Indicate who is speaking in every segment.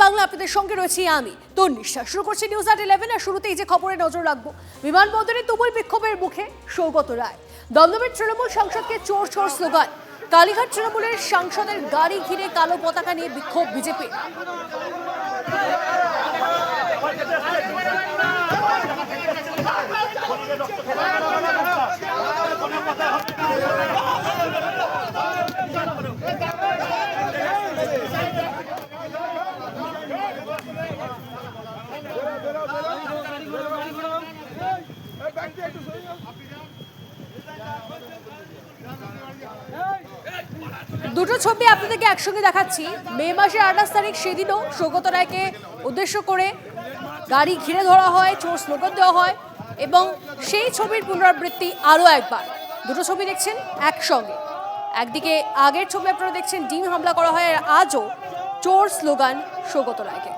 Speaker 1: বাংলা আপনাদের সঙ্গে রয়েছি আমি তন্নিশা। শুরু করছি নিউজ আট 11 আর শুরুতেই যে খবরে নজর রাখবো, বিমানবন্দরে তুমুল বিক্ষোভের মুখে সৌগত রায়। দমদমের তৃণমূল সাংসদকে চোর চোর স্লোগান। কালীঘাট তৃণমূলের সাংসদের গাড়ি ঘিরে কালো পতাকা নিয়ে বিক্ষোভ বিজেপি। দুটো ছবি আপনাদেরকে একসঙ্গে দেখাচ্ছি। মে মাসের 28 তারিখ, সেদিনও সৌগত রায়কে উদ্দেশ্য করে গাড়ি ঘিরে ধরা হয়, চোর স্লোগান দেওয়া হয় এবং সেই ছবির পুনরাবৃত্তি আরও একবার। দুটো ছবি দেখছেন একসঙ্গে। একদিকে আগের ছবি আপনারা দেখছেন ডিম হামলা করা হয়, আর আজও চোর স্লোগান সৌগত রায়কে।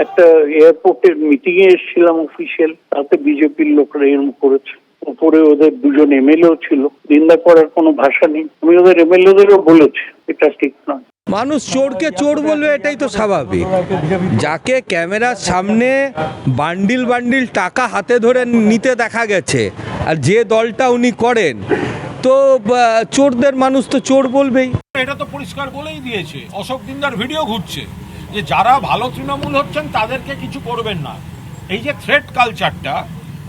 Speaker 2: একটা এয়ারপোর্টের মিটিং এ এসেছিলাম অফিসিয়াল, তাতে বিজেপির লোকরা এরকম করেছে। উপরে ওদের দুজন এমএলএও ছিল, নিন্দা করার কোনো ভাষা নেই। আমি ওদের এমএলএদেরও বলেছি এটা ঠিক নয়।
Speaker 3: মানুষ চোরকে চোর বলবে, এটাই তো স্বাভাবিক। যাকে ক্যামেরার সামনে বান্ডিল বান্ডিল টাকা হাতে ধরে নিতে দেখা গেছে, আর যে দলটা উনি করেন, তো চোরদের মানুষ তো চোর বলবেই।
Speaker 4: এটা তো পরিষ্কার বলেই দিয়েছে। অশোক দিনদার ভিডিও ঘুরছে যে যারা ভালো তৃণমূল হচ্ছেন তাদেরকে কিছু করবেন না। এই যে থ্রেট কালচারটা,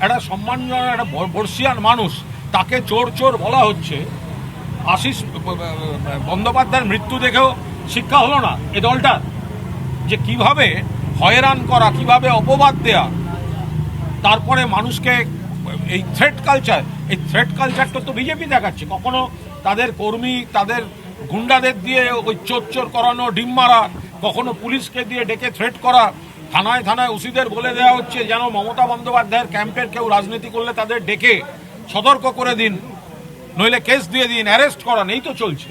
Speaker 4: একটা সম্মানজনক একটা বর্ষিয়ান মানুষ, তাকে চোর চোর বলা হচ্ছে। আশিস বন্দ্যোপাধ্যায়ের মৃত্যু দেখেও শিক্ষা হলো না এ দলটার, যে কিভাবে হয়রান করা, কিভাবে অপবাদ দেয়া, তারপরে মানুষকে এই থ্রেট কালচারটা তো বিজেপি দেখাচ্ছে। কখনো তাদের কর্মী, তাদের গুন্ডাদের দিয়ে ওই চোর চোর করানো, ডিম মারা, কখনো পুলিশকে দিয়ে ডেকে থ্রেট করা, থানায় থানায় ওসিদের বলে দেওয়া হচ্ছে যেন মমতা বন্দ্যোপাধ্যায়ের ক্যাম্পের কেউ রাজনীতি করলে তাদের ডেকে সতর্ক করে দিন, নইলে কেস দিয়ে দিন, অ্যারেস্ট করান, এই তো চলছে।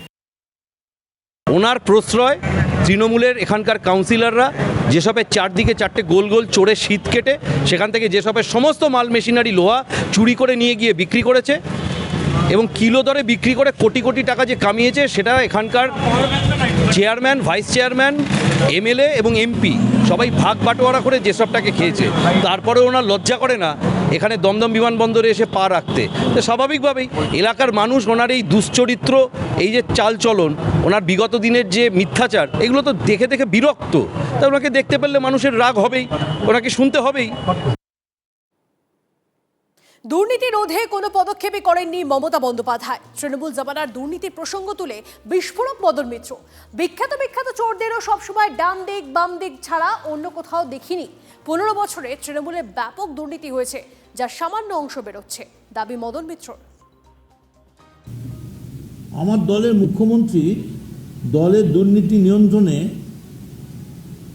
Speaker 3: ওনার প্রশ্রয় তৃণমূলের এখানকার কাউন্সিলররা যেসবের চারদিকে চারটে গোল গোল চোরের শীত কেটে সেখান থেকে যেসবের সমস্ত মাল মেশিনারি লোহা চুরি করে নিয়ে গিয়ে বিক্রি করেছে এবং কিলো দরে বিক্রি করে কোটি কোটি টাকা যে কামিয়েছে, সেটা এখানকার চেয়ারম্যান, ভাইস চেয়ারম্যান, এমএলএ এবং এমপি সবাই ভাগ বাটোয়ারা করে যেসবটাকে খেয়েছে। তারপরে ওনার লজ্জা করে না এখানে দমদম বিমানবন্দরে এসে পা রাখতে। তো স্বাভাবিকভাবেই এলাকার মানুষ ওনার এই দুশ্চরিত্র, এই যে চালচলন, ওনার বিগত দিনের যে মিথ্যাচার, এগুলো তো দেখে দেখে বিরক্ত। তাই ওনাকে দেখতে পেলে মানুষের রাগ হবেই, ওনাকে শুনতে হবেই।
Speaker 1: দুর্নীতি রোধে কোনো পদক্ষেপই করেননি মমতা বন্দ্যোপাধ্যায়। তৃণমূল জামানার দুর্নীতির প্রসঙ্গ তুলে বিস্ফোরক মদন মিত্র। বিখ্যাত চোরদেরও সবসময় ডান দিক বাম দিক ছাড়া অন্য কোথাও দেখিনি। 15 বছরে তৃণমূলে ব্যাপক দুর্নীতি হয়েছে, যার সামান্য অংশ বেরোচ্ছে, দাবি মদন মিত্রর।
Speaker 5: আমার দলের মুখ্যমন্ত্রী দলের দুর্নীতি নিয়ন্ত্রণে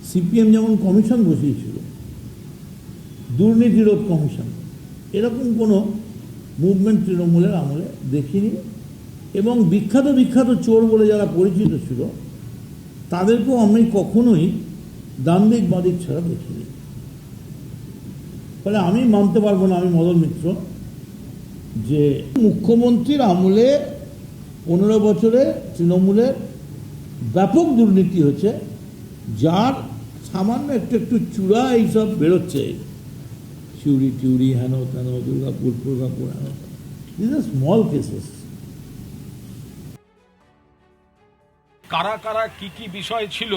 Speaker 5: সিপিএম যেমন কমিশন বসিয়েছিল, দুর্নীতি রোধ কমিশন, এরকম কোনো মুভমেন্ট তৃণমূলের আমলে দেখিনি। এবং বিখ্যাত চোর বলে যারা পরিচিত ছিল তাদেরকেও আমি কখনোই ডান দিক বাদিক ছাড়া দেখিনি। ফলে আমি মানতে পারবো না, আমি মদন মিত্র, যে মুখ্যমন্ত্রীর আমলে 15 বছরে তৃণমূলের ব্যাপক দুর্নীতি হচ্ছে, যার সামান্য একটু চূড়া এইসব বেরোচ্ছে, চিউরি টিউরি, হেন তেন, দুর্গাপুর হেন, দিস আর স্মল কেসেস।
Speaker 4: কারা কারা কি বিষয় ছিল,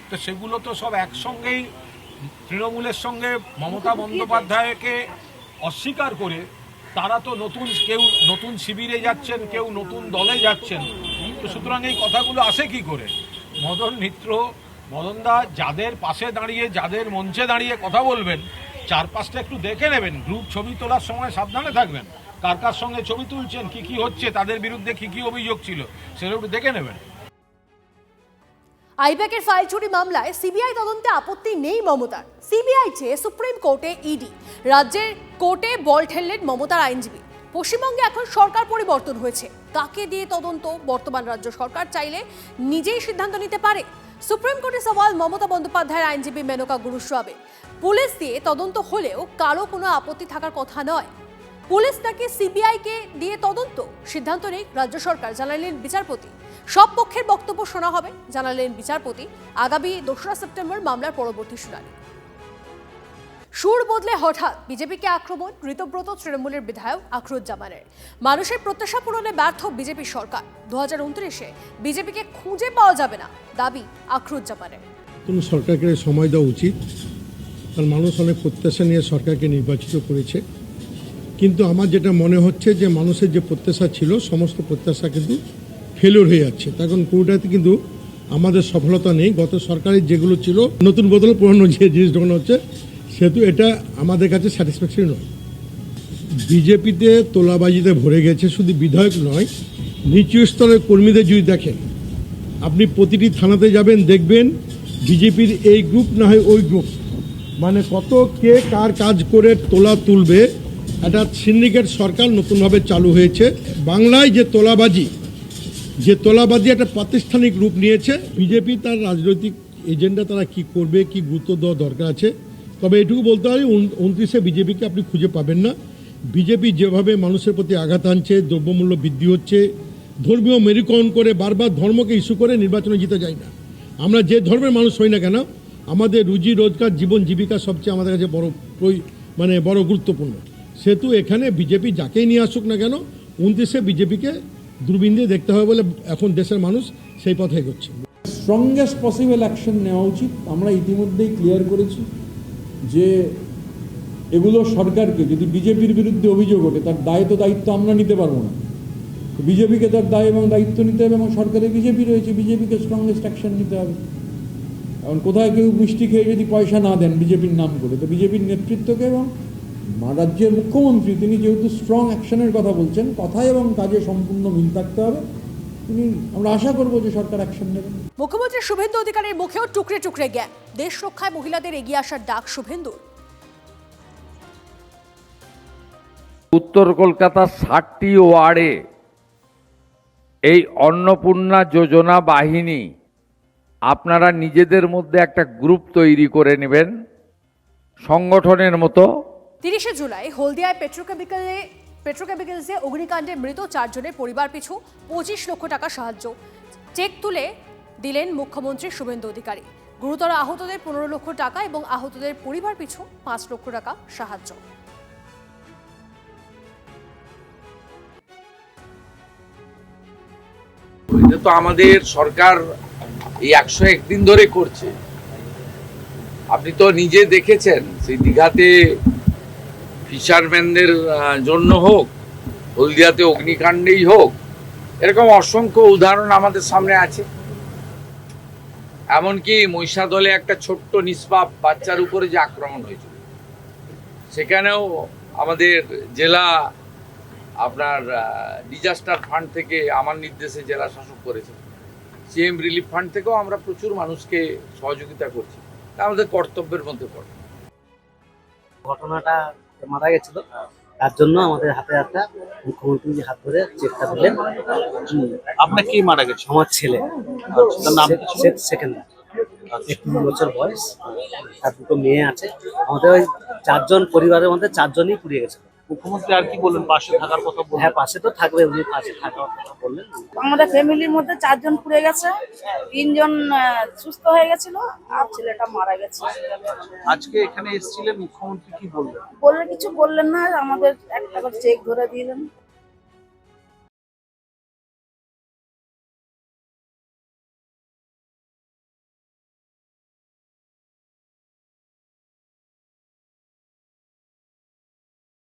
Speaker 4: তো সেগুলো তো সব একসঙ্গেই তৃণমূলের সঙ্গে মমতা বন্দ্যোপাধ্যায়কে অস্বীকার করে তারা তো কেউ নতুন শিবিরে যাচ্ছেন, কেউ নতুন দলে যাচ্ছেন। তো সুতরাং এই কথাগুলো আসে কি করে? মদন মিত্র, মদনদা যাদের পাশে দাঁড়িয়ে, যাদের মঞ্চে দাঁড়িয়ে কথা বলবেন, চারপাশটা একটু দেখে নেবেন। গ্রুপ ছবি তোলার সময় সাবধানে থাকবেন, কার সঙ্গে ছবি তুলছেন, কি হচ্ছে, তাদের বিরুদ্ধে কি অভিযোগ ছিল, সেগুলো একটু দেখে নেবেন।
Speaker 1: আইপ্যাকের ফাইল চুরি মামলায় সিবিআই তদন্তে আপত্তি নেই মমতার। সিবিআই চেয়ে সুপ্রিম কোর্টে ইডি। রাজ্যের কোর্টে বল ঠেললেন মমতার আইনজীবী। পশ্চিমবঙ্গে এখন সরকার পরিবর্তন হয়েছে, কাকে দিয়ে তদন্ত বর্তমান রাজ্য সরকার চাইলে নিজেই সিদ্ধান্ত নিতে পারে। সুপ্রিম কোর্টে সওয়াল মমতা বন্দ্যোপাধ্যায়ের আইনজীবী মেনকা গুরুস্বামী। পুলিশ দিয়ে তদন্ত হলেও কারো কোনো আপত্তি থাকার কথা নয়। পুলিশ নাকি সিবিআইকে দিয়ে তদন্ত, সিদ্ধান্ত নেই রাজ্য সরকার, জানালেন বিচারপতি। সব পক্ষের বক্তব্য শোনা হবে জানালেন বিচারপতি। আগামী 2রা সেপ্টেম্বর মামলার পরবর্তী শুনানি। সুর বদলে হঠাৎ বিজেপিকে আক্রমণ ঋতব্রত তৃণমূলের বিধায়ক আখরুজ্জামানের। মানুষের প্রত্যাশা পূরণে ব্যর্থ বিজেপি সরকার। 2029-এ বিজেপিকে খুঁজে পাওয়া যাবে না দাবি আখরুজ্জামানের।
Speaker 6: নতুন সরকারকে সময় দেওয়া উচিত, কারণ মানুষ অনেক প্রত্যাশা নিয়ে সরকারকে নির্বাচিত করেছে। কিন্তু আমার যেটা মনে হচ্ছে যে মানুষের যে প্রত্যাশা ছিল সমস্ত প্রত্যাশা কিন্তু ফেলিওর হয়ে যাচ্ছে। তখন পুরোটাতে কিন্তু আমাদের সফলতা নেই। গত সরকারের যেগুলো ছিল নতুন বদল পুরনো যে জিনিস যখন হচ্ছে সেহেতু এটা আমাদের কাছে স্যাটিসফ্যাকশন নয়। বিজেপিতে তোলাবাজিতে ভরে গেছে, শুধু বিধায়ক নয়, নিচু স্তরের কর্মীদের যদি দেখেন, আপনি প্রতিটি থানাতে যাবেন দেখবেন বিজেপির এই গ্রুপ না হয় ওই গ্রুপ, মানে কত কে কার কাজ করে তোলা তুলবে। একটা সিন্ডিকেট সরকার নতুনভাবে চালু হয়েছে বাংলায়। যে তোলাবাজি একটা প্রাতিষ্ঠানিক রূপ নিয়েছে। বিজেপি তার রাজনৈতিক এজেন্ডা তারা কি করবে, কি গুরুত্ব দেওয়া দরকার আছে। তবে এটুকু বলতে হয় 29-এ বিজেপিকে আপনি খুঁজে পাবেন না। বিজেপি যেভাবে মানুষের প্রতি আঘাত আনছে, দ্রব্যমূল্য বৃদ্ধি হচ্ছে, ধর্মীয় মেরুকরণ করে বারবার ধর্মকে ইস্যু করে নির্বাচনে জিতে যায় না। আমরা যে ধর্মের মানুষ হই না কেন, আমাদের রুজি রোজগার জীবন জীবিকা সবচেয়ে আমাদের কাছে বড় গুরুত্বপূর্ণ। সেহেতু এখানে বিজেপি যাকেই নিয়ে আসুক না কেন 29-এ বিজেপিকে দূরবীন দিয়ে দেখতে হবে বলে এখন দেশের মানুষ সেই পথে এগোচ্ছে।
Speaker 5: স্ট্রংগেস্ট পসিবল অ্যাকশন নেওয়া উচিত। আমরা ইতিমধ্যেই ক্লিয়ার করেছি যে এগুলো সরকারকে, যদি বিজেপির বিরুদ্ধে অভিযোগ ওঠে তার দায়িত্ব আমরা নিতে পারবো না। বিজেপিকে তার দায় এবং দায়িত্ব নিতে হবে, এবং সরকারে বিজেপি রয়েছে, বিজেপিকে স্ট্রংগেস্ট অ্যাকশন নিতে হবে। এখন কোথায় কেউ মিষ্টি খেয়ে যদি পয়সা না দেন বিজেপির নাম করে, তো বিজেপির নেতৃত্বকে এবং রাজ্যের মুখ্যমন্ত্রী তিনি যেহেতু স্ট্রং অ্যাকশনের কথা বলছেন, কথায় এবং কাজে সম্পূর্ণ মিল থাকতে হবে। আমরা আশা করবো যে সরকার অ্যাকশন নেবেন।
Speaker 1: মুখ্যমন্ত্রী শুভেন্দু অধিকারীর মুখেও টুকরে টুকরে জ্ঞান। দেশ রক্ষায় মহিলাদের এগিয়ে আসার ডাক শুভেন্দুর।
Speaker 7: উত্তর কলকাতার 60টি ওয়ার্ডে এই অন্নপূর্ণা যোজনা বাহিনী আপনারা নিজেদের মধ্যে একটা গ্রুপ তৈরি করে নেবেন সংগঠনের মতো।
Speaker 1: 30শে জুলাই হলদিয়ায় পেট্রোকেমিক্যালসে অগ্নিকাণ্ডে মৃত 4 জনের পরিবার পিছু 25 লক্ষ টাকা সাহায্য চেক তুলে দিলেন মুখ্যমন্ত্রী শুভেন্দু অধিকারী। গুরুতর আহতদের 15 লক্ষ টাকা এবং আহতদের পরিবার পিছু 5 লক্ষ টাকা সাহায্য।
Speaker 7: এটা তো আমাদের সরকার এই 101 দিন ধরে করছে। আপনি তো নিজে দেখেছেন, সেই দীঘাতে ফিশারম্যানদের জন্য হোক, হলদিয়াতে অগ্নিকাণ্ডেই হোক, এরকম অসংখ্য উদাহরণ আমাদের সামনে আছে। এমনকি মহিষাদলে একটা ছোট্ট নিষ্পাপ বাচ্চার উপরে যে আক্রমণ হয়েছিল, সেখানেও আমাদের জেলা আপনার ডিজাস্টার ফান্ড থেকে আমার নির্দেশে জেলা শাসক করেছে, সিএম রিলিফ ফান্ড থেকেও আমরা প্রচুর মানুষকে সহযোগিতা করছি। তা আমাদের কর্তব্যের মধ্যে পড়ে।
Speaker 8: ঘটনাটা মারা গেছিল, তার জন্য আমাদের হাতে একটা মুখ্যমন্ত্রী হাত ধরে চেকটা দিলেন।
Speaker 9: আপনার কি মারা গেছে?
Speaker 8: আমার ছেলে, সেকেন্ড 21 বছর বয়স, তার 2টো মেয়ে আছে। আমাদের ওই 4 জন পরিবারের মধ্যে 4 জনই পুড়িয়ে গেছে।
Speaker 9: মুখ্যমন্ত্রী আর কি বললেন? পাশে থাকার কথা বললেন?
Speaker 8: হ্যাঁ, পাশে তো থাকবে, উনি পাশে থাকার কথা বললেন।
Speaker 10: আমাদের ফ্যামিলির মধ্যে 4 জন পুড়ে গেছে, 3 জন সুস্থ হয়ে গেছিল, আর ছেলেটা মারা গেছে।
Speaker 9: আজকে এখানে এসেছিলেন, মুখ্যমন্ত্রী কি বললেন?
Speaker 10: কিছু বললেন না, আমাদের একটা করে চেক ধরে দিলেন।